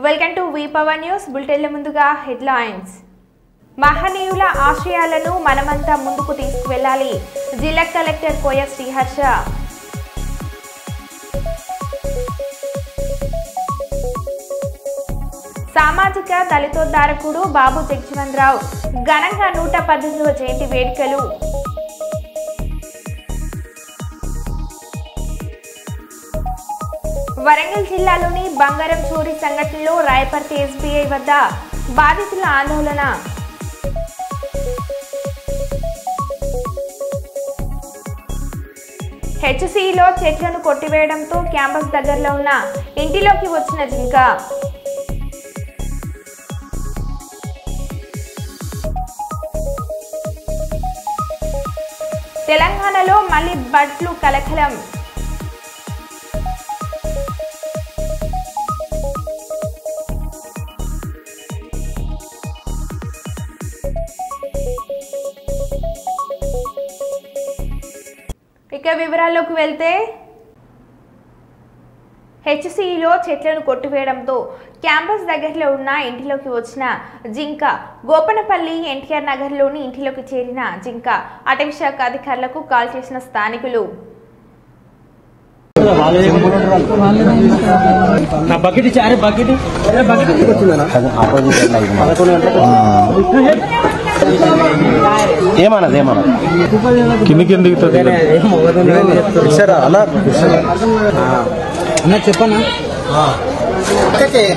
Welcome to V power news బులెటిన్ల ముందుగా headlines. మహనీయుల ఆశయాలను మనమంతా ముందుకు తీసుకువెళ్లాలి. జిల్లా కలెక్టర్ కోయ శ్రీహర్ష. సామాజిక దళితోద్ధారకుడు బాబు జగజ్జీవన్రావు ఘనంగా 118వ జయంతి వేడుకలు. వరంగల్ జిల్లాలోని బంగారం చోరీ సంఘటనలో రాయపర్తి ఎస్బీఐ వద్ద బాధితుల ఆందోళన. హెచ్సిలో చెట్లను కొట్టివేయడంతో క్యాంపస్ దగ్గరలో ఉన్న ఇంటిలోకి వచ్చిన జింక. తెలంగాణలో మళ్లీ బర్డ్ ఫ్లూ కలకలం. ఇక వివరాల్లోకి వెళ్తే హెచ్సిలో చెట్లను కొట్టివేయడంతో క్యాంపస్ దగ్గరలో ఉన్న ఇంటిలోకి వచ్చిన జింక. గోపనపల్లి ఎన్టీఆర్ నగర్లోని ఇంటిలోకి చేరిన జింక అటవీ శాఖ అధికారులకు కాల్ చేసిన స్థానికులు. చెప్పనా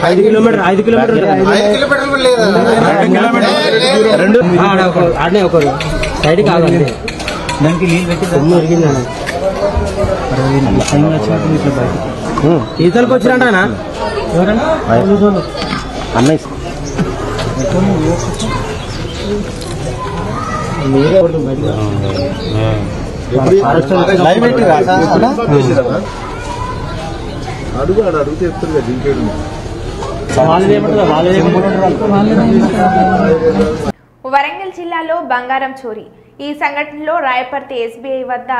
5 కిలోమీటర్ ఆడనే ఒకరు సైడ్ కావాలి దానికి నీళ్ళు పెట్టి ఒరిగిందన్న ఈతలకు వచ్చినట్టనా ఎవరన్నా అన్నయ్య వరంగల్ జిల్లాలో బంగారం చోరీ. ఈ సంఘటనలో రాయపర్తి ఎస్బీఐ వద్ద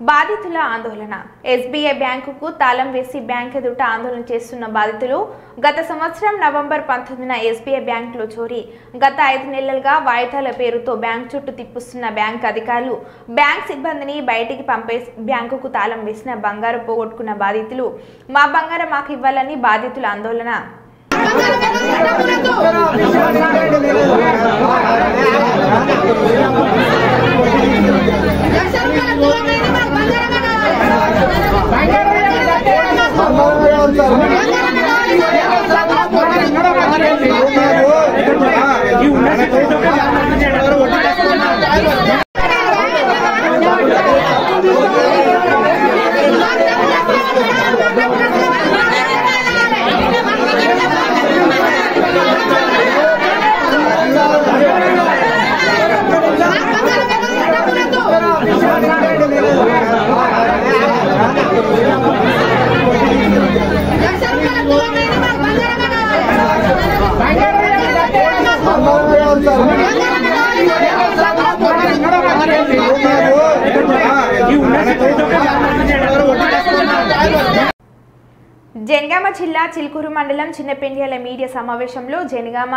బాధితుల ఆందోళన. ఎస్బీఐ బ్యాంకుకు తాళం వేసి బ్యాంక్ ఎదుట ఆందోళన చేస్తున్న బాధితులు గత సంవత్సరం నవంబర్ 19న ఎస్బీఐ బ్యాంకులో చోరీ. గత 5 నెలలుగా వాయిదాల పేరుతో బ్యాంక్ చుట్టూ తిప్పుస్తున్న బ్యాంక్ అధికారులు బ్యాంక్ సిబ్బందిని బయటికి పంపేసి బ్యాంకుకు తాళం వేసిన బంగారం పోగొట్టుకున్న బాధితులు మా బంగారం మాకు ఇవ్వాలని బాధితుల ఆందోళన. జనగామ జిల్లా చిలుకూరు మండలం చిన్నపెండ్యాల మీడియా సమావేశంలో జనగామ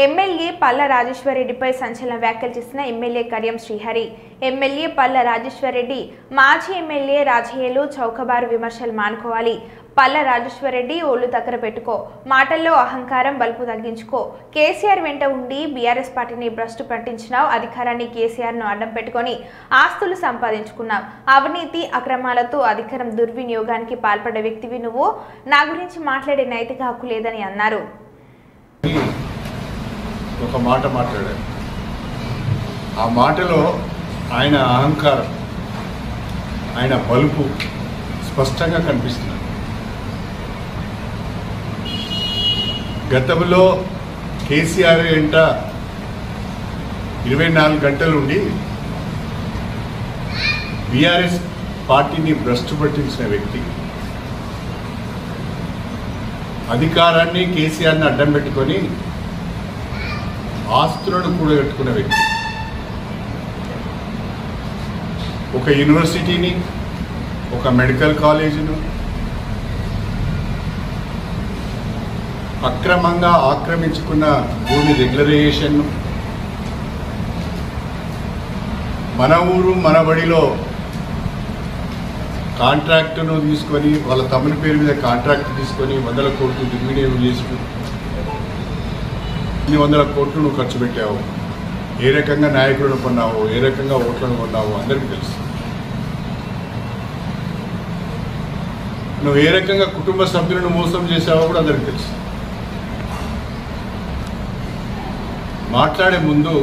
ఎమ్మెల్యే పల్ల రాజేశ్వరరెడ్డిపై సంచలన వ్యాఖ్యలు చేసిన ఎమ్మెల్యే కడియం శ్రీహరి. ఎమ్మెల్యే పల్ల రాజేశ్వరరెడ్డి మాజీ ఎమ్మెల్యే రాజయ్యలు చౌకబారు విమర్శలు మానుకోవాలి. పల్ల రాజేశ్వరరెడ్డి ఒళ్ళు దగ్గర పెట్టుకో, మాటల్లో అహంకారం బలుపు తగ్గించుకో. కేసీఆర్ వెంట ఉండి బీఆర్ఎస్ పార్టీని భ్రష్టు పట్టించినావు. అధికారాన్ని కేసీఆర్ను అడ్డం పెట్టుకొని ఆస్తులు సంపాదించుకున్నావు. అవినీతి అక్రమాలతో అధికారం దుర్వినియోగానికి పాల్పడ్డ వ్యక్తివి నువ్వు. నా గురించి మాట్లాడే నైతిక హక్కు లేదని అన్నారు. ఒక మాట మాట్లాడారు. ఆ మాటలో ఆయన అహంకారం, ఆయన బలుపు స్పష్టంగా కనిపిస్తున్నారు. గతంలో కేసీఆర్ వెంట 24 గంటలు ఉండి బీఆర్ఎస్ పార్టీని భ్రష్టు పట్టించిన వ్యక్తి, అధికారాన్ని కేసీఆర్ని అడ్డం పెట్టుకొని ఆస్తులను కూడగట్టుకున్న వ్యక్తి, ఒక యూనివర్సిటీని, ఒక మెడికల్ కాలేజీను, అక్రమంగా ఆక్రమించుకున్న భూమి రెగ్యులరైజేషన్, మన ఊరు మన బడిలో కాంట్రాక్టును తీసుకొని వాళ్ళ తమ్ముని పేరు మీద కాంట్రాక్ట్ తీసుకొని 100 కోట్లు దుర్వినియోగం చేసుకుని ఇన్ని 100 కోట్లు నువ్వు ఖర్చు పెట్టావు, ఏ రకంగా నాయకులను కొన్నావు, ఏ రకంగా ఓట్లను కొన్నావు అందరికీ తెలుసు. నువ్వు ఏ రకంగా కుటుంబ సభ్యులను మోసం చేసావో కూడా అందరికీ తెలుసు. మాట్లాడే ముందు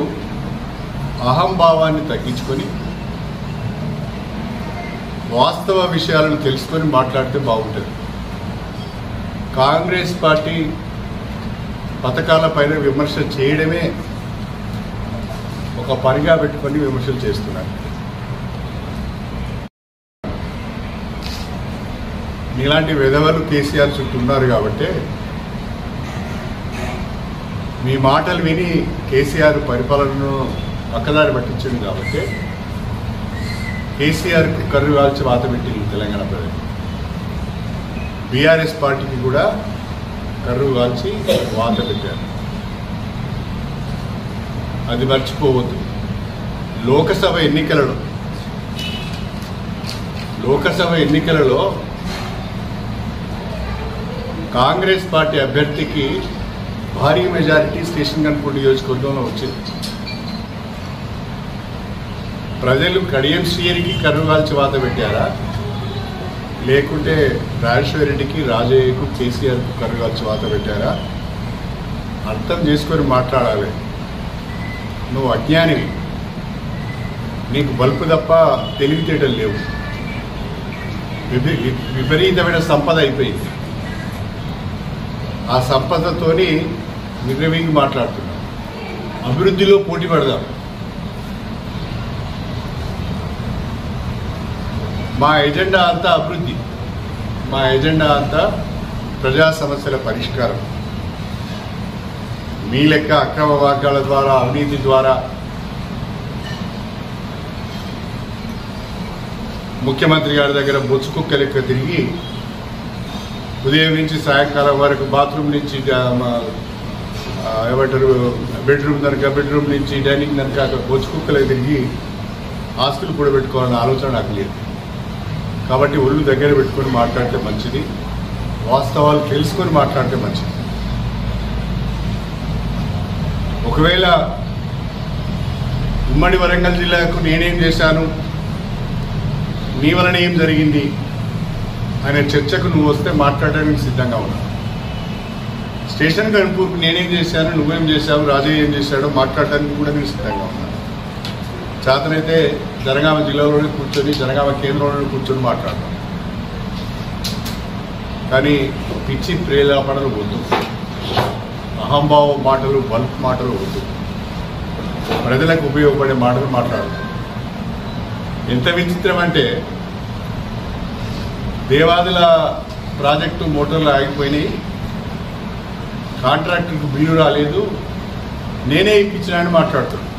అహంభావాన్ని తగ్గించుకొని వాస్తవ విషయాలను తెలుసుకొని మాట్లాడితే బాగుంటుంది. కాంగ్రెస్ పార్టీ పథకాలపైన విమర్శ చేయడమే ఒక పనిగా పెట్టుకొని విమర్శలు చేస్తున్నారు. మీలాంటి విధవలు కేసీఆర్ చుట్టూ ఉన్నారు కాబట్టి మీ మాటలు విని కేసీఆర్ పరిపాలనను పక్కదారి పట్టించింది కాబట్టి కేసీఆర్కి కర్రు కాల్చి వాత పెట్టింది తెలంగాణ ప్రజలు. బీఆర్ఎస్ పార్టీకి కూడా కర్రు కాల్చి వాత పెట్టారు. అది మర్చిపోవద్దు. లోకసభ ఎన్నికలలో కాంగ్రెస్ పార్టీ అభ్యర్థికి భారీ మెజారిటీ స్టేషన్ గన్పూర్ నియోజకవర్గంలో వచ్చింది. ప్రజలు కడియం శ్రీహరికి కర్రు కాల్చి వాత పెట్టారా, లేకుంటే రాజేశ్వర రెడ్డికి, రాజయ్యకు, కేసీఆర్కు కర్రు కాల్చి వాత పెట్టారా? అర్థం చేసుకొని మాట్లాడాలి. నువ్వు అజ్ఞానివి, నీకు బల్పు తప్ప తెలివితేటలు లేవు. విపరీతమైన సంపద అయిపోయింది. ఆ సంపదతోని విర్రవీగి మాట్లాడుతున్నాం. అభివృద్ధిలో పోటీ పడదాం. మా ఎజెండా అంతా అభివృద్ధి, మా ఎజెండా అంతా ప్రజా సమస్యల పరిష్కారం. మీ లెక్క అక్రమ వాగ్దాల ద్వారా, అవినీతి ద్వారా ముఖ్యమంత్రి గారి దగ్గర బొచ్చు కుక్క లెక్క తిరిగి ఉదయం నుంచి సాయంకాలం వరకు బాత్రూమ్ నుంచి ఏమంటారు బెడ్రూమ్ నుంచి డైనింగ్ కనుక బొచ్చు కుక్కలే తిరిగి ఆస్తులు కూడా పెట్టుకోవాలన్న ఆలోచన నాకు లేదు. కాబట్టి ఒళ్ళు దగ్గర పెట్టుకొని మాట్లాడితే మంచిది, వాస్తవాలు తెలుసుకొని మాట్లాడితే మంచిది. ఒకవేళ ఉమ్మడి వరంగల్ జిల్లాకు నేనేం చేశాను, నీ వలన ఏం జరిగింది అనే చర్చకు నువ్వు వస్తే మాట్లాడడానికి సిద్ధంగా ఉన్నాను. స్టేషన్ గన్పూర్కు నేనేం చేశాను, నువ్వేం చేశావు, రాజయ్య ఏం చేశాడో మాట్లాడడానికి కూడా నేను సిద్ధంగా ఉన్నాను. చేతనైతే జనగామ జిల్లాలోనే కూర్చొని, జనగామ కేంద్రంలోనే కూర్చొని మాట్లాడతాను. కానీ పిచ్చి ప్రేలాపనలు వద్దు, అహంభావ మాటలు, బల్క్ మాటలు వద్దు. ప్రజలకు ఉపయోగపడే మాటలు మాట్లాడతాం. ఎంత విచిత్రం అంటే దేవాదుల ప్రాజెక్టు మోటార్లు ఆగిపోయినాయి, కాంట్రాక్టర్కు బిల్లు రాలేదు, నేనే ఇప్పించినానని మాట్లాడుతున్నాను.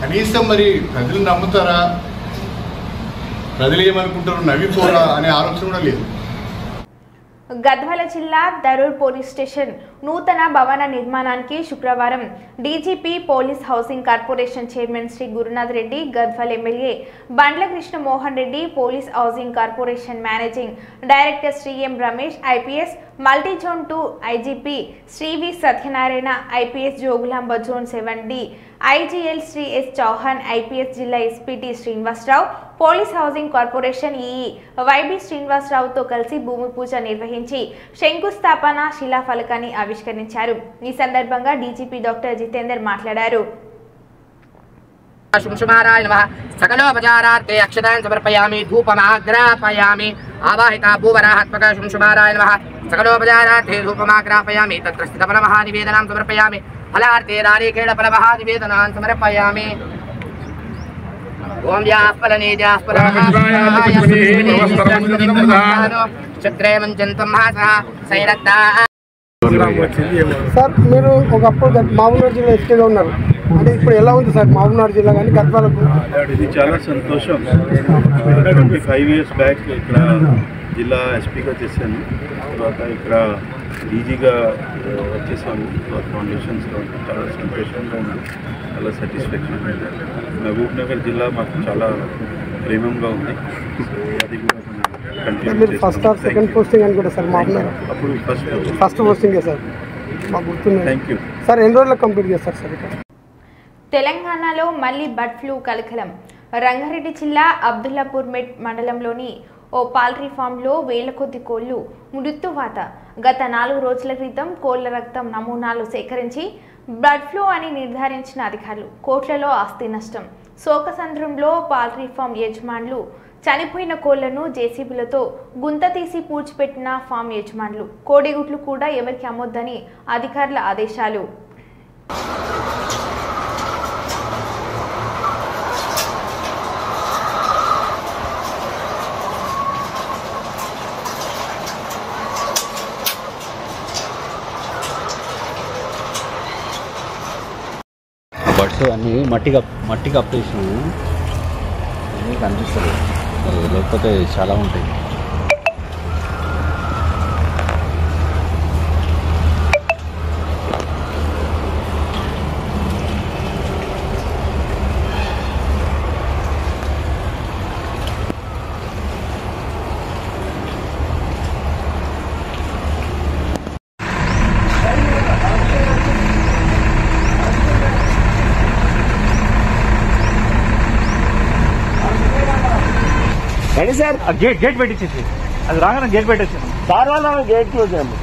కనీసం మరి ప్రజలు నమ్ముతారా, ప్రజలు ఏమనుకుంటారు, నవ్విపోరా అనే ఆలోచన కూడా లేదు. గద్వాల జిల్లా దరూర్ పోలీస్ స్టేషన్ నూతన భవన నిర్మాణానికి శుక్రవారం DGP police housing corporation chairman Shri Gurunath Reddy, Gadwal MLA Bandla Krishna Mohan Reddy, police housing corporation managing director Shri M Ramesh IPS, multi zone 2 IGP Shri V Satyanarayana IPS, Jogulamba zone 7D ఐజీఎల్ శ్రీ ఎస్ చౌహాన్ ఐపీఎస్, జిల్లా SP T Srinivasarao, police housing corporation EE YB శ్రీనివాసరావుతో కలిసి భూమి పూజ నిర్వహించి శంకుస్థాపన శిలాఫలకాన్ని ఆవిష్కరించారు. ఈ సందర్భంగా డీజీపీ డాక్టర్ జితేందర్ మాట్లాడారు. सकलोपचारार्थे अक्षतान् समर्पयामि, धूपमाग्रापयामि, आवाहिता भूवराहात्मक शुंशुमाराय नमः। सकलोपचारार्थे धूपमाग्रापयामि, तत्र स्थितफलमहानिवेदनां समर्पयामि, फलार्थे नारिकेळ फलमहानिवेदनान् समर्पयामि। ओम चक्रे मंचन्तं महासः सैरत्ता। సార్ మీరు ఒకప్పుడు మహబూబ్నగర్ జిల్లా ఎస్టీగా ఉన్నారు, అంటే ఇప్పుడు ఎలా ఉంది సార్ మహబూబ్నగర్ జిల్లా కానీ గద్వాలకు? ఇది చాలా సంతోషం. 5 years బ్యాక్ ఇక్కడ జిల్లా ఎస్పీగా చేశాను. తర్వాత ఇక్కడ డీజీగా వచ్చేసాము. ఫౌండేషన్స్లో చాలా సంతోషంగా ఉంది, చాలా సాటిస్ఫాక్షన్. మహబూబ్ నగర్ జిల్లా మాకు చాలా ప్రేమంగా ఉంది. సో అది కూడా ఫస్ట్ ఆర్ సెకండ్ పోస్టింగ్ అని కూడా సార్ మాట్లాడారు. అప్పుడు ఫస్ట్ పోస్టింగే సార్ మాకు గుర్తుంది. Thank you sir. ఎన్ని రోజుల్లో కంప్లీట్ చేస్తారు సార్ ఇక్కడ? తెలంగాణలో మళ్లీ బర్డ్ ఫ్లూ కలకలం. రంగారెడ్డి జిల్లా అబ్దుల్లాపూర్ మెట్ మండలంలోని ఓ పౌల్ట్రీ ఫామ్లో వేల కొద్ది కోళ్లు మృత్యువాత. గత 4 రోజుల క్రితం కోళ్ల రక్తం నమూనాలు సేకరించి బర్డ్ ఫ్లూ అని నిర్ధారించిన అధికారులు. కోట్లలో ఆస్తి నష్టం. శోకసంద్రంలో పౌల్ట్రీ ఫామ్ యజమానులు చనిపోయిన కోళ్లను జేసీబీలతో గుంత తీసి పూడ్చిపెట్టిన ఫామ్ యజమానులు. కోడిగుడ్లు కూడా ఎవరికి అమ్మొద్దని అధికారుల ఆదేశాలు. బట్స్ అన్నీ మట్టి కప్పేసినాము, అన్నీ కనిపిస్తుంది. లేకపోతే చాలా ఉంటాయి. Ready sir. గేట్ పెట్టించేసి అది రాగానే గేట్ పెట్టేసి సార్ వాళ్ళ గేట్ క్లోజ్ చేయండి.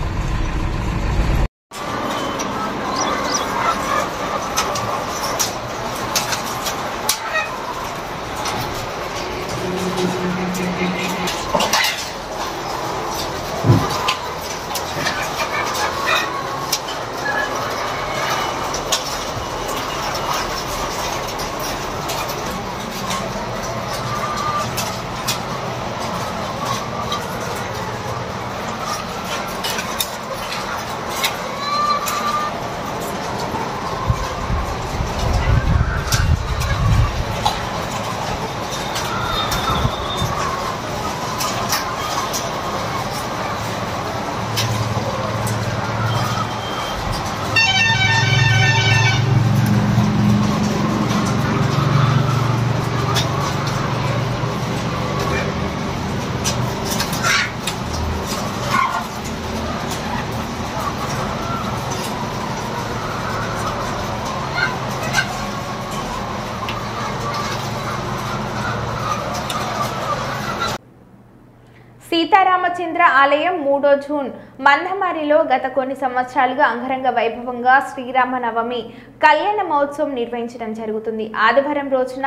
సీతారామచంద్ర ఆలయం 3వ జూన్ మందమరిలో గత కొన్ని సంవత్సరాలుగా అంగరంగ వైభవంగా శ్రీరామనవమి కళ్యాణ మహోత్సవం నిర్వహించడం జరుగుతుంది. ఆదివారం రోజున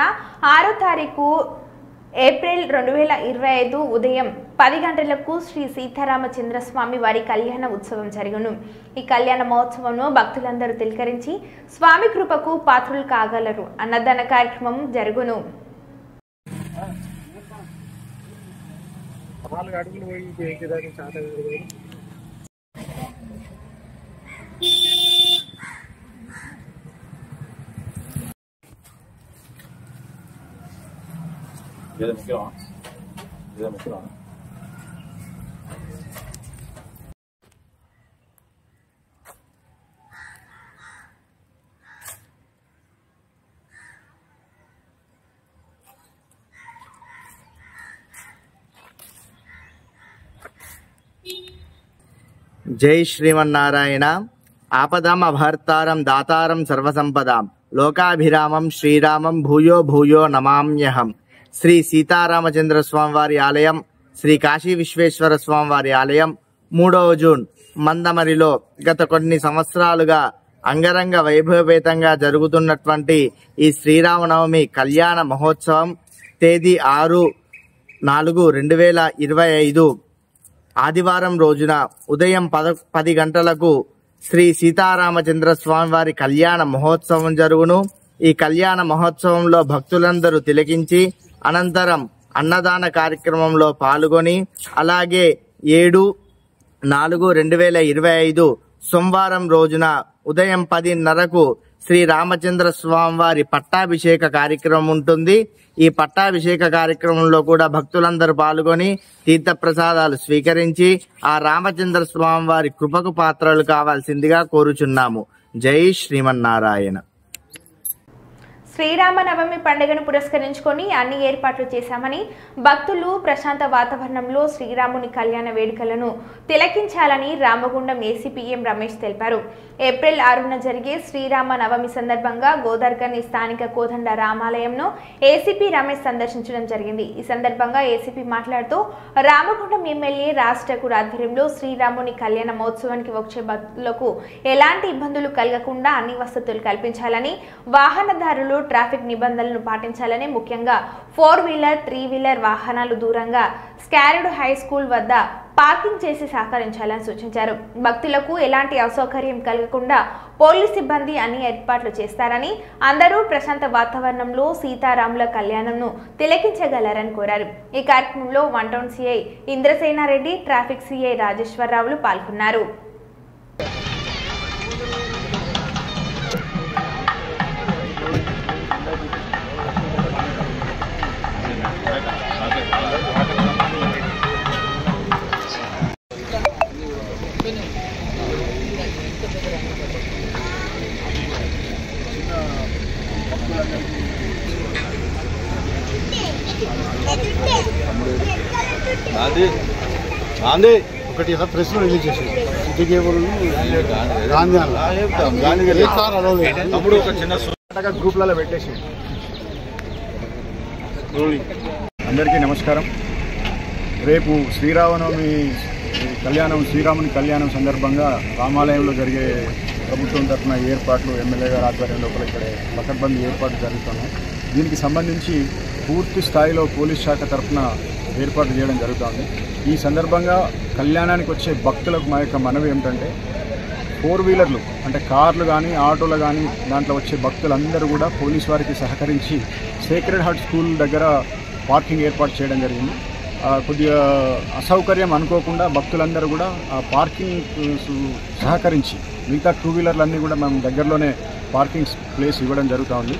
6వ తారీఖు ఏప్రిల్ 2025 ఉదయం 10 గంటలకు శ్రీ సీతారామచంద్ర స్వామి వారి కళ్యాణ ఉత్సవం జరుగును. ఈ కళ్యాణ మహోత్సవంను భక్తులందరూ తిలకరించి స్వామి కృపకు పాత్రులు కాగలరు. అన్నదాన కార్యక్రమం జరుగును. 4 అడుగులు పోయి ఎక్కేదాకా చాలా జై శ్రీమన్నారాయణ. ఆపదాం అభర్తారం దాతారం సర్వసంపదాం లోకాభిరామం శ్రీరామం భూయో భూయో నమామ్యహం. శ్రీ సీతారామచంద్ర స్వామివారి ఆలయం, శ్రీ కాశీ విశ్వేశ్వర స్వామివారి ఆలయం 3వ జూన్ మందమరిలో గత కొన్ని సంవత్సరాలుగా అంగరంగ వైభవేతంగా జరుగుతున్నటువంటి ఈ శ్రీరామనవమి కళ్యాణ మహోత్సవం తేదీ 6/4/2025 ఆదివారం రోజున ఉదయం 10 గంటలకు శ్రీ సీతారామచంద్ర స్వామి వారి కళ్యాణ మహోత్సవం జరుగును. ఈ కళ్యాణ మహోత్సవంలో భక్తులందరూ తిలకించి అనంతరం అన్నదాన కార్యక్రమంలో పాల్గొని అలాగే 7/4/2025 సోమవారం రోజున ఉదయం 10:30కు శ్రీ రామచంద్ర స్వామి వారి పట్టాభిషేక కార్యక్రమం ఉంటుంది. ఈ పట్టాభిషేక కార్యక్రమంలో కూడా భక్తులందరూ పాల్గొని తీర్థప్రసాదాలు స్వీకరించి ఆ రామచంద్ర స్వామి వారి కృపకు పాత్రలు కావాల్సిందిగా కోరుచున్నాము. జై శ్రీమన్నారాయణ. శ్రీరామనవమి పండుగను పురస్కరించుకొని అన్ని ఏర్పాట్లు చేశామని, భక్తులు ప్రశాంత వాతావరణంలో శ్రీరాముని కళ్యాణ వేడుకలను తిలకించాలని రామగుండం ఏసీపీఎం రమేష్ తెలిపారు. ఏప్రిల్ 6న జరిగే శ్రీరామ నవమి సందర్భంగా గోదర్గని స్థానిక కోదండ రామాలయంను ఏసీపీ రమేష్ సందర్శించడం జరిగింది. ఈ సందర్భంగా ఏసీపీ మాట్లాడుతూ రామగుండం ఎమ్మెల్యే రాజ్ ఠాకూర్ ఆధ్వర్యంలో శ్రీరాముని కళ్యాణ మహోత్సవానికి వచ్చే భక్తులకు ఎలాంటి ఇబ్బందులు కలగకుండా అన్ని వసతులు కల్పించాలని, వాహనదారులు ట్రాఫిక్ నిబంధనలను పాటించాలని, ముఖ్యంగా 4-వీలర్ 3-వీలర్ వాహనాలు దూరంగా స్కారెడ్ హై స్కూల్ వద్ద పార్కింగ్ చేసి సహకరించాలని సూచించారు. భక్తులకు ఎలాంటి అసౌకర్యం కలగకుండా పోలీస్ సిబ్బంది అన్ని ఏర్పాట్లు చేస్తారని, అందరూ ప్రశాంత వాతావరణంలో సీతారాముల కళ్యాణంను తిలకించగలరని కోరారు. ఈ కార్యక్రమంలో 1 town CI Indrasenareddy, traffic CI రాజేశ్వరరావులు పాల్గొన్నారు. ఒకటి ప్రెస్ లో రిలీజ్ చేసి గ్రూప్లలో పెట్టేసి. అందరికీ నమస్కారం. రేపు శ్రీరామనవమి శ్రీరాముని కళ్యాణం సందర్భంగా రామాలయంలో జరిగే ప్రభుత్వం తరఫున ఏర్పాట్లు ఎమ్మెల్యే గారి ఆధ్వర్యంలో ఇక్కడ పకడ్బందీ ఏర్పాట్లు జరుగుతున్నాయి. దీనికి సంబంధించి పూర్తి స్థాయిలో పోలీస్ శాఖ తరఫున ఏర్పాటు చేయడం జరుగుతుంది. ఈ సందర్భంగా కళ్యాణానికి వచ్చే భక్తులకు మా యొక్క మనవి ఏమిటంటే, 4-వీలర్లు అంటే కార్లు కానీ ఆటోలు కానీ దాంట్లో వచ్చే భక్తులందరూ కూడా పోలీస్ వారికి సహకరించి సేక్రెడ్ హార్ట్ స్కూల్ దగ్గర పార్కింగ్ ఏర్పాటు చేయడం జరిగింది. కొద్దిగా అసౌకర్యం అనుకోకుండా భక్తులందరూ కూడా ఆ పార్కింగ్ సహకరించి మిగతా 2-వీలర్లన్నీ కూడా మేము దగ్గరలోనే పార్కింగ్ ప్లేస్ ఇవ్వడం జరుగుతుంది.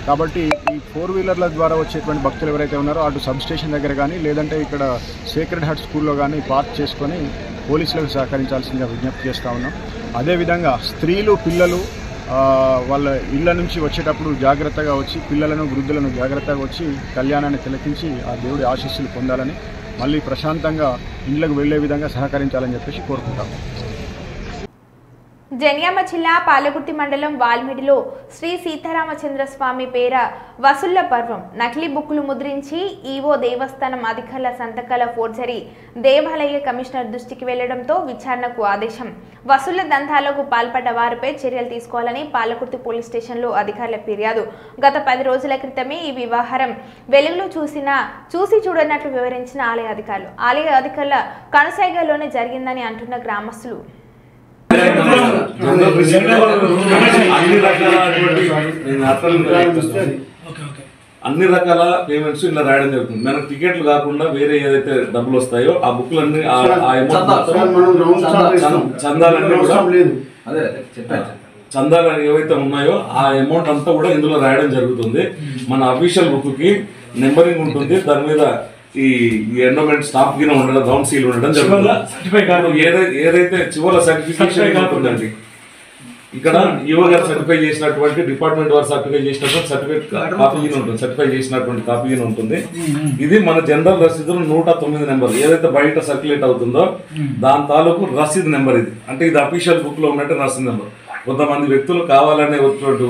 కాబట్టి ఈ 4-వీలర్ల ద్వారా వచ్చేటువంటి భక్తులు ఎవరైతే ఉన్నారో అటు సబ్ స్టేషన్ దగ్గర కానీ లేదంటే ఇక్కడ సేక్రెడ్ హార్ట్ స్కూల్లో కానీ పార్క్ చేసుకొని పోలీసులకు సహకరించాల్సిందిగా విజ్ఞప్తి చేస్తూ ఉన్నాం. అదేవిధంగా స్త్రీలు, పిల్లలు వాళ్ళ ఇళ్ల నుంచి వచ్చేటప్పుడు జాగ్రత్తగా వచ్చి పిల్లలను, వృద్ధులను జాగ్రత్తగా వచ్చి కళ్యాణాన్ని తిలకించి ఆ దేవుడి ఆశీస్సులు పొందాలని, మళ్ళీ ప్రశాంతంగా ఇళ్లకు వెళ్లే విధంగా సహకరించాలని చెప్పేసి కోరుకుంటాం. జనియామ జిల్లా పాలగుర్తి మండలం వాల్మిడిలో శ్రీ సీతారామచంద్ర స్వామి పేర వసూళ్ల పర్వం నకిలీ బుక్కులు ముద్రించి ఈవో దేవస్థానం అధికారుల సంతకాల ఫోర్జరీ దేవాలయ కమిషనర్ దృష్టికి వెళ్లడంతో విచారణకు ఆదేశం. వసూళ్ల దందాలకు పాల్పడ్డ వారిపై చర్యలు తీసుకోవాలని పాలకుర్తి పోలీస్ స్టేషన్లో అధికారుల ఫిర్యాదు. గత 10 రోజుల క్రితమే ఈ వ్యవహారం వెలుగులో చూసి చూడనట్లు వివరించిన ఆలయ అధికారుల కనుసైగలోనే జరిగిందని అంటున్న గ్రామస్తులు. అన్ని రకాల పేమెంట్స్ ఇలా రాయడం జరుగుతుంది. మనకు టికెట్లు కాకుండా వేరే ఏదైతే డబ్బులు వస్తాయో ఆ బుక్లన్నీ చందాలన్నీ కూడా చందాలు ఏవైతే ఉన్నాయో ఆ అమౌంట్ అంతా కూడా ఇందులో రాయడం జరుగుతుంది. మన అఫీషియల్ బుక్ కి నెంబరింగ్ ఉంటుంది, దాని మీద ఈ ఎండోమెంట్ స్టాఫ్ కింద ఉండడం, రౌండ్ సీల్ ఉండడం జరుగుతుంది. ఏదైతే చివరి సర్టిఫికేషన్ ఉంటుందండి, ఇక్కడ ఈవో గారు సర్టిఫై చేసినటువంటి, డిపార్ట్మెంట్ వారు సర్టిఫై చేసినటువంటి సర్టిఫికేట్ కాపీ ఉంటుంది, సర్టిఫై చేసినటువంటి కాపీ ఉంటుంది. ఇది మన జనరల్ రసీదులు 109 నెంబర్ ఏదైతే బయట సర్క్యులేట్ అవుతుందో దాని తాలూకు రసీదు నెంబర్ ఇది. అంటే ఇది అఫీషియల్ బుక్ లో ఉన్నట్టు రసీదు నెంబర్. కొంతమంది వ్యక్తులు కావాలనే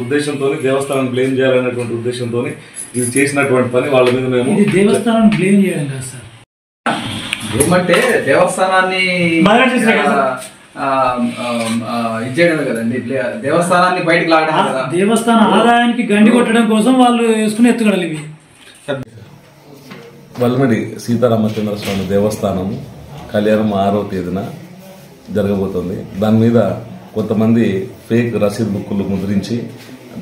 ఉద్దేశంతో దేవస్థానం బ్లేమ్ చేయాలనేటువంటి ఉద్దేశంతో ఇది చేసినటువంటి పని. వాళ్ళ మీద మేము దేవస్థానం బ్లేమ్ చేయడం కాదు సార్, ఏమంటే దేవస్థానాన్ని ఇచ్చేయడమే కదండి, దేవస్థానాన్ని బయటకు లాగడం కదా. దేవస్థాన ఆదాయానికి గండి కొట్టడం కోసం వాళ్ళు వేసుకుని ఎత్తుగడలు ఇవి. వల్మడి సీతారామచంద్ర స్వామి దేవస్థానం కళ్యాణం 6వ తేదీన జరగబోతోంది. దాని మీద కొంతమంది ఫేక్ రసీద్ బుక్కులు ముద్రించి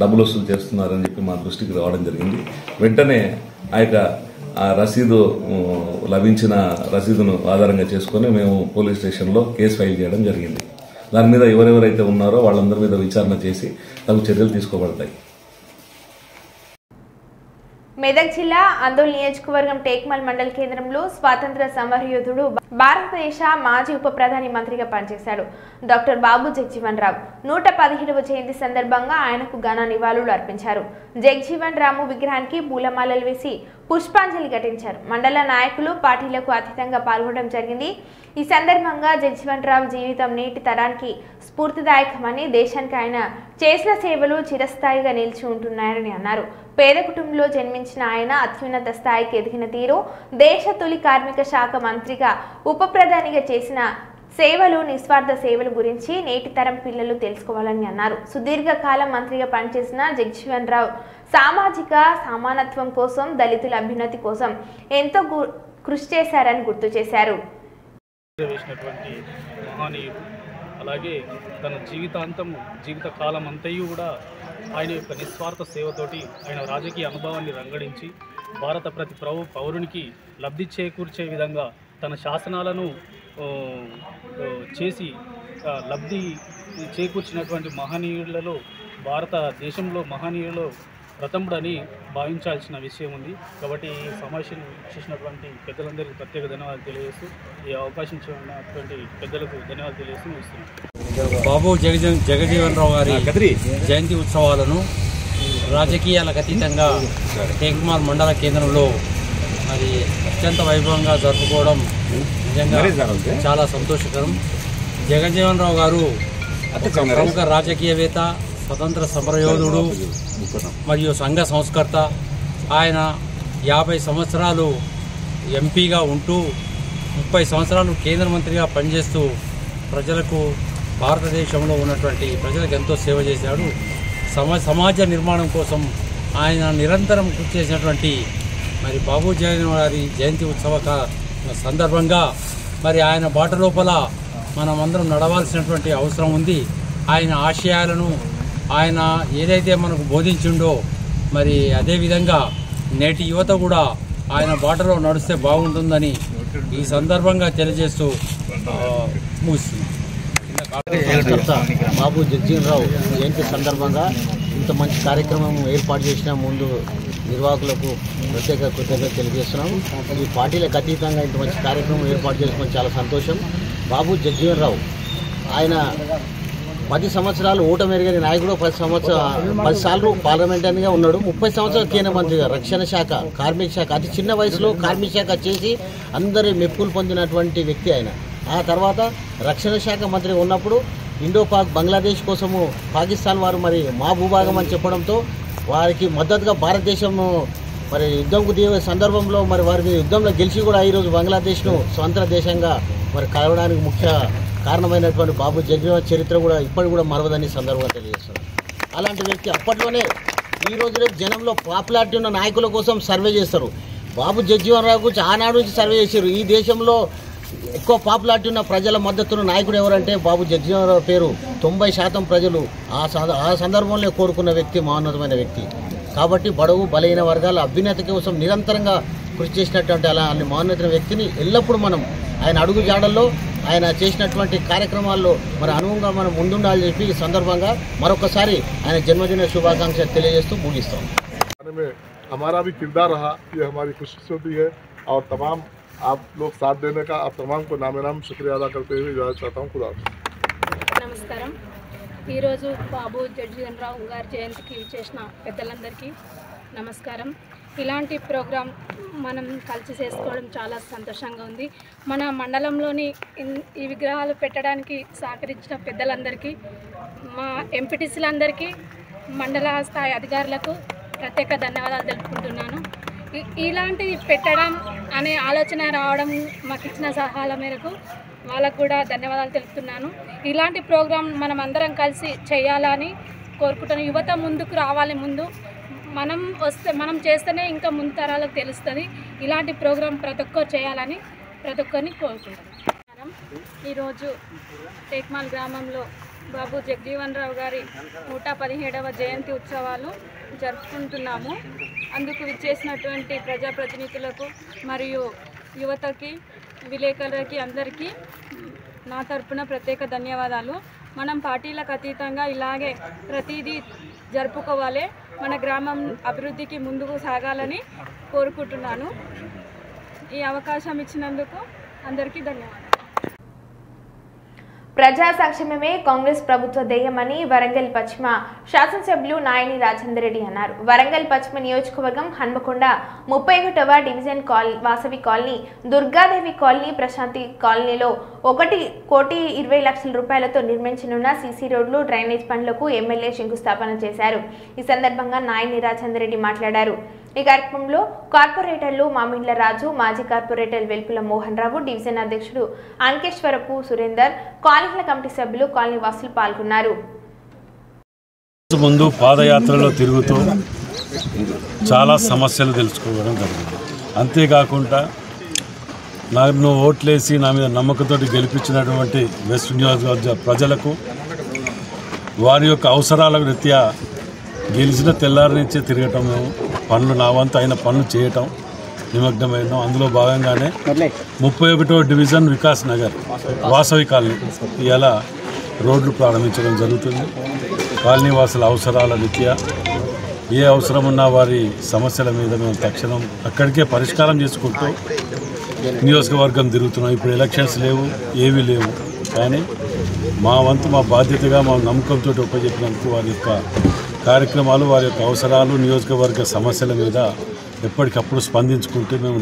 డబ్బులు వసూలు చేస్తున్నారని చెప్పి మా దృష్టికి రావడం జరిగింది. వెంటనే ఆ రసీదు లభించిన రసీదును ఆధారంగా చేసుకుని మేము పోలీస్ స్టేషన్లో కేసు ఫైల్ చేయడం జరిగింది. దాని మీద ఎవరెవరైతే ఉన్నారో వాళ్ళందరి మీద విచారణ చేసి తగు చర్యలు తీసుకోబడతాయి. మెదక్ జిల్లా అందోల్ నియోజకవర్గం టేక్మల్ మండల కేంద్రంలో స్వాతంత్ర సమరయోధుడు భారతదేశ మాజీ ఉప ప్రధాని మంత్రిగా పనిచేశాడు డాక్టర్ బాబు జగ్జీవన్ రావు 117వ జయంతి సందర్భంగా ఆయనకు ఘన నివాళులు అర్పించారు. జగ్జీవన్ రాము విగ్రహానికి పూలమాలలు వేసి పుష్పాంజలి ఘటించారు. మండల నాయకులు పార్టీలకు అతీతంగా పాల్గొనడం జరిగింది. ఈ సందర్భంగా జగ్జీవన్ రావు జీవితం నేటి తరానికి స్ఫూర్తిదాయకమని, దేశానికి ఆయన చేసిన సేవలు చిరస్థాయిగా నిలిచి ఉంటున్నాయని అన్నారు. పేద కుటుంబంలో జన్మించిన ఆయన అత్యున్నత స్థాయికి ఎదిగిన తీరు, దేశ తొలి కార్మిక శాఖ మంత్రిగా ఉప ప్రధానిగా చేసిన సేవలు, నిస్వార్థ సేవల గురించి నేటి తరం పిల్లలు తెలుసుకోవాలని అన్నారు. సుదీర్ఘకాలం మంత్రిగా పనిచేసిన జగ్జీవన్ రావు సామాజిక సమానత్వం కోసం, దళితుల అభ్యున్నతి కోసం ఎంతో కృషి చేశారని గుర్తు చేశారు. అలాగే తన జీవిత కాలం అంతయు కూడా ఆయన యొక్క నిస్వార్థ సేవతోటి ఆయన రాజకీయ అనుభవాన్ని రంగడించి భారత ప్రతి పౌరునికి లబ్ధి చేకూర్చే విధంగా తన శాసనాలను చేసి లబ్ధి చేకూర్చినటువంటి మహనీయులలో భారతదేశంలో మహనీయులలో ప్రథముడని భావించాల్సిన విషయం ఉంది. కాబట్టి ఈ సమావేశం చేసినటువంటి పెద్దలందరికీ ప్రత్యేక ధన్యవాదాలు తెలియజేస్తూ ఈ అవకాశం ఇచ్చినటువంటి పెద్దలకు ధన్యవాదాలు తెలియజేస్తూ ముగిస్తున్నాను. బాబు జగజీవన్ రావు గారి జయంతి ఉత్సవాలను రాజకీయాలకు అతీతంగా టేక్మాల్ మండల కేంద్రంలో మరి అత్యంత వైభవంగా జరుపుకోవడం నిజంగా చాలా సంతోషకరం. జగజీవన్ రావు గారు ప్రముఖ రాజకీయవేత్త, స్వతంత్ర సమరయోధుడు మరియు సంఘ సంస్కర్త. ఆయన 50 సంవత్సరాలు ఎంపీగా ఉంటూ 30 సంవత్సరాలు కేంద్ర మంత్రిగా పనిచేస్తూ ప్రజలకు, భారతదేశంలో ఉన్నటువంటి ప్రజలకు ఎంతో సేవ చేశాడు. సమాజ నిర్మాణం కోసం ఆయన నిరంతరం కృషి చేసినటువంటి మరి బాబు జగన్ గారి జయంతి ఉత్సవ సందర్భంగా మరి ఆయన బాట లోపల మనం అందరం నడవాల్సినటువంటి అవసరం ఉంది. ఆయన ఆశయాలను ఆయన ఏదైతే మనకు బోధించిండో మరి అదేవిధంగా నేటి యువత కూడా ఆయన బాటలో నడిస్తే బాగుంటుందని ఈ సందర్భంగా తెలియజేస్తూ ముగిస్తుంది. బాబు జగ్జీవన్ రావు జయంతి సందర్భంగా ఇంత మంచి కార్యక్రమం ఏర్పాటు చేసిన ముందు నిర్వాహకులకు ప్రత్యేక కృతజ్ఞతలు తెలియజేస్తున్నాం. ఈ పార్టీలకు అతీతంగా ఇంత మంచి కార్యక్రమం ఏర్పాటు చేసుకోవడం చాలా సంతోషం. బాబు జగ్జీవన్ రావు ఆయన 10 సంవత్సరాలు ఓటమెరుగని నాయకుడు, 10 సార్లు పార్లమెంటరీగా ఉన్నాడు. 30 సంవత్సరాలు కేంద్ర మంత్రిగా రక్షణ శాఖ, కార్మిక శాఖ, అతి చిన్న వయసులో కార్మిక శాఖ చేసి అందరి మెప్పులు పొందినటువంటి వ్యక్తి ఆయన. ఆ తర్వాత రక్షణ శాఖ మంత్రిగా ఉన్నప్పుడు ఇండో-పాక్ బంగ్లాదేశ్ కోసము పాకిస్తాన్ వారు మరి మా భూభాగం అని చెప్పడంతో వారికి మద్దతుగా భారతదేశం మరి యుద్ధంకు దిగే సందర్భంలో మరి వారి యుద్ధంలో గెలిచి కూడా ఈరోజు బంగ్లాదేశ్ను స్వతంత్ర దేశంగా మరి కలవడానికి ముఖ్య కారణమైనటువంటి బాబు జగ్జీవన్ చరిత్ర కూడా ఇప్పటికి కూడా మరవదని సందర్భంగా తెలియజేస్తున్నారు. అలాంటి వ్యక్తి అప్పట్లోనే ఈ రోజు రేపు జనంలో పాపులారిటీ ఉన్న నాయకుల కోసం సర్వే చేస్తారు. బాబు జగ్జీవన్ రావు గురించి ఆనాడు నుంచి సర్వే చేశారు. ఈ దేశంలో ఎక్కువ పాపులారిటీ ఉన్న ప్రజల మద్దతున్న నాయకుడు ఎవరంటే బాబు జగ్జీవన్ రావు పేరు 90% ప్రజలు ఆ సందర్భంలో కోరుకున్న వ్యక్తి, మహోన్నతమైన వ్యక్తి. కాబట్టి బడుగు బలహీన వర్గాల అభ్యున్నతి కోసం నిరంతరంగా కృషి చేసినటువంటి అలాంటి మహోన్నతమైన వ్యక్తిని ఎల్లప్పుడూ మనం ఆయన అడుగు జాడల్లో ఆయన చేసినటువంటి కార్యక్రమాల్లో మరి అనువుగా మనం ముందుండాలని చెప్పి ఈ సందర్భంగా మరొకసారి ఆయన జన్మదిన శుభాకాంక్షలు తెలియజేస్తూ ముగిస్తాం. हमारा भी किरदार रहा, ये हमारी खुशकिस्मती है और तमाम आप लोग साथ देने का आप तमाम को नामे नाम शुक्रिया अदा करते हुए इजाज़त चाहता हूँ. खुदा నమస్కారం. ఈరోజు బాబు జగ్జీవన్ రావు గారి జయంతికి చేసిన పెద్దలందరికీ నమస్కారం. ఇలాంటి ప్రోగ్రాం మనం కలిసి చేసుకోవడం చాలా సంతోషంగా ఉంది. మన మండలంలోని ఈ విగ్రహాలు పెట్టడానికి సహకరించిన పెద్దలందరికీ, మా ఎంపీటీసీలందరికీ, మండల స్థాయి అధికారులకు ప్రత్యేక ధన్యవాదాలు తెలుపుకుంటున్నాను. ఇలాంటిది పెట్టడం అనే ఆలోచన రావడం మాకు ఇచ్చిన సలహాల మేరకు వాళ్ళకు కూడా ధన్యవాదాలు తెలుపుతున్నాను. ఇలాంటి ప్రోగ్రాం మనం అందరం కలిసి చేయాలని కోరుకుంటున్నాను. యువత ముందుకు రావాలి. ముందు మనం చేస్తేనే ఇంకా ముందు తరాలకు తెలుస్తుంది. ఇలాంటి ప్రోగ్రాం ప్రతి ఒక్కరు చేయాలని ప్రతి ఒక్కరిని కోరుకుంటున్నాను. ఈరోజు టేక్మాల్ గ్రామంలో బాబు జగ్జీవన్ రావు గారి 117వ జయంతి ఉత్సవాలు జరుపుకుంటున్నాము. అందుకు విచ్చేసినటువంటి ప్రజాప్రతినిధులకు మరియు యువతకి, విలేకరులకి అందరికీ నా తరపున ప్రత్యేక ధన్యవాదాలు. మనం పార్టీలకు అతీతంగా ఇలాగే ప్రతిదీ జరుపుకోవాలి. మన గ్రామం అభివృద్ధికి ముందుకు సాగాలని కోరుకుంటున్నాను. ఈ అవకాశం ఇచ్చినందుకు అందరికీ ధన్యవాదాలు. ప్రజా సంక్షేమమే కాంగ్రెస్ ప్రభుత్వ ధ్యేయమని వరంగల్ పశ్చిమ శాసనసభ్యులు నాయని రాజేందర్ రెడ్డి అన్నారు. వరంగల్ పశ్చిమ నియోజకవర్గం హన్మకొండ 31వ division Vasavi colony, Durgadevi colony, Prashanti కాలనీలో 1,20,00,000 రూపాయలతో నిర్మించనున్న సీసీ రోడ్లు, డ్రైనేజ్ పనులకు ఎమ్మెల్యే శంకుస్థాపన చేశారు. ఈ సందర్భంగా నాయని రాజేందర్ రెడ్డి మాట్లాడారు. ఈ కార్యక్రమంలో కార్పొరేటర్లు మామిండ్ల రాజు, మాజీ కార్పొరేటర్ వెల్పుల మోహన్ రావు, డివిజన్ అధ్యక్షుడు అంకేశ్వరపు సురేందర్, కాలనీల కమిటీ సభ్యులు, కాలనీ వాసులు పాల్గొన్నారు. ముందు పాదయాత్రలో తిరుగుతూ చాలా సమస్యలు తెలుసుకోవడం జరిగింది. అంతేకాకుండా నన్ను ఓట్లేసి నా మీద నమ్మకంతో గెలిపించినటువంటి వెస్ట్ నియోజకవర్గ ప్రజలకు వారి యొక్క అవసరాల రీత్యా గెలిచిన తెల్లారి నుంచే తిరగటం, పనులు నా వంతు అయిన పనులు చేయటం నిమగ్నమైన. అందులో భాగంగానే 31వ డివిజన్ వికాస్ నగర్ వాసవి కాలనీ ఇలా రోడ్లు ప్రారంభించడం జరుగుతుంది. కాలనీ వాసుల అవసరాల రీత్యా ఏ అవసరం ఉన్నా వారి సమస్యల మీద మేము తక్షణం అక్కడికే పరిష్కారం చేసుకుంటూ నియోజకవర్గం తిరుగుతున్నాం. ఇప్పుడు ఎలక్షన్స్ లేవు, ఏవీ లేవు, కానీ మా వంతు మా బాధ్యతగా మా నమ్మకంతో ఉపజెప్పినందుకు వారి యొక్క కార్యక్రమాలు, వారి యొక్క అవసరాలు, నియోజకవర్గ సమస్యల మీద ఎప్పటికప్పుడు స్పందించుకుంటూ మేము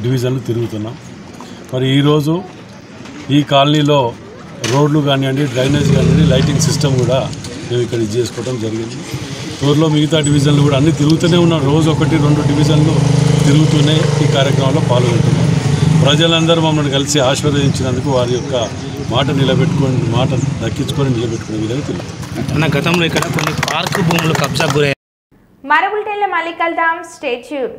డివిజన్లు తిరుగుతున్నాం. మరి ఈరోజు ఈ కాలనీలో రోడ్లు కానివ్వండి, డ్రైనేజ్ కానివ్వండి, లైటింగ్ సిస్టమ్ కూడా మేము ఇక్కడ చేసుకోవడం జరిగింది. త్వరలో మిగతా డివిజన్లు కూడా అన్నీ తిరుగుతూనే ఉన్నాం. రోజు 1-2 డివిజన్లు తిరుగుతూనే ఈ కార్యక్రమంలో పాల్గొంటున్నాం. ప్రజలందరూ మమ్మల్ని కలిసి ఆశీర్వదించినందుకు వారి యొక్క మాట దక్కించుకొని నిలబెట్టుకునే విధంగా తిరుగుతాం. గతంలో ఇక్కడ కొన్ని పార్కు భూములు కబ్జాకు గురయ్యాయి. మరో బులెటిన్లో మళ్ళీ కలుద్దాం. Stay tuned.